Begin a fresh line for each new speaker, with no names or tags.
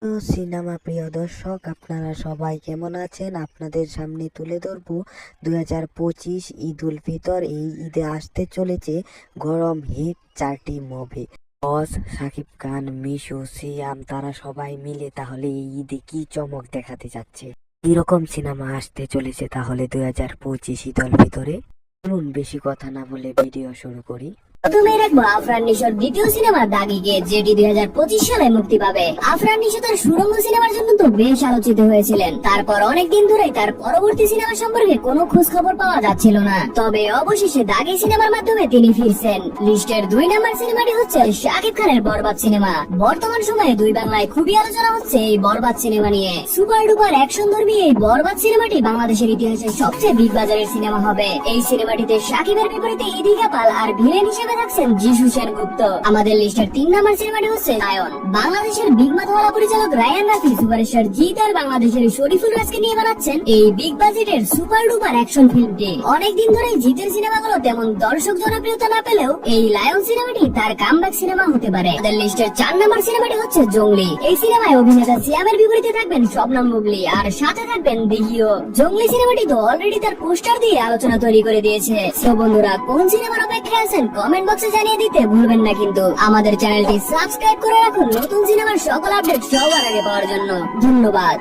তো সিনেমা প্রিয় দর্শক, আপনারা সবাই কেমন আছেন? আপনাদের সামনে তুলে ধরবো 2025 ঈদ উল ফিতর। এই ঈদে আসতে চলেছে গরম হিট 4টি মুভি। বস, শাকিব খান, মিশু, সিয়াম তারা সবাই মিলে তাহলে এই ঈদে কি চমক দেখাতে যাচ্ছে, কিরকম সিনেমা আসতে চলেছে তাহলে 2025 ঈদ উল ফিতরে। চলুন বেশি কথা না বলে ভিডিও শুরু করি।
প্রথমে রাখবো আফরান নিশোর দ্বিতীয় সিনেমা দাগিকে, যেটি 2025 সালে মুক্তি পাবে। আফরান নিশো তার সুড়ঙ্গ সিনেমার জন্য তো বেশ আলোচিত হয়েছিলেন। তারপর অনেকদিন ধরেই তার পরবর্তী সিনেমা সম্পর্কে কোনো খোঁজ খবর পাওয়া যাচ্ছিল না। তবে অবশেষে দাগি সিনেমার মাধ্যমে তিনি ফিরছেন। লিস্টের 2 নম্বর সিনেমাটি হচ্ছে শাকিব খানের বরবাদ সিনেমা। বর্তমান সময়ে দুই বাংলায় খুবই আলোচনা হচ্ছে এই বরবাদ সিনেমা নিয়ে। সুপার ডুপার অ্যাকশন ধর্মী এই বরবাদ সিনেমাটি বাংলাদেশের ইতিহাসে সবচেয়ে বিগ বাজারের সিনেমা হবে। এই সিনেমাটিতে শাকিবের বিপরীতে ইদিকা পাল আর ভিলেন হিসেবে থাকছেন যিশু সেনগুপ্ত। আমাদের লিস্টের 3 নম্বর সিনেমাটি হচ্ছে লায়ন। বাংলাদেশের বিগ মাথাওয়ালা পরিচালক রায়ান রাফি সুপারস্টার জিৎ আর বাংলাদেশের শরীফুল রাজকে নিয়ে বানাচ্ছেন এই বিগ বাজেটের সুপার ডুপার অ্যাকশন ফিল্মটি। অনেকদিন ধরে জিতের সিনেমাগুলো তেমন দর্শক জনপ্রিয়তা না পেলেও এই লায়ন সিনেমাটি তার কামব্যাক সিনেমা হতে পারে। আমাদের লিস্টের 4 নম্বর সিনেমাটি হচ্ছে জঙ্গলি। এই সিনেমায় অভিনেতা সিয়ামের বিপরীতে থাকবেন শবনম বুবলি আর সাথে থাকবেন দিঘিও। জঙ্গলি সিনেমাটি তো অলরেডি তার পোস্টার দিয়ে আলোচনা তৈরি করে দিয়েছে। তো বন্ধুরা, কোন সিনেমার অপেক্ষায় আছেন কমেন্ট বক্সে জানিয়ে দিতে ভুলবেন না কিন্তু। আমাদের চ্যানেলটি সাবস্ক্রাইব করে রাখুন নতুন সিনেমার সকল আপডেট সবার আগে পাওয়ার জন্য। ধন্যবাদ।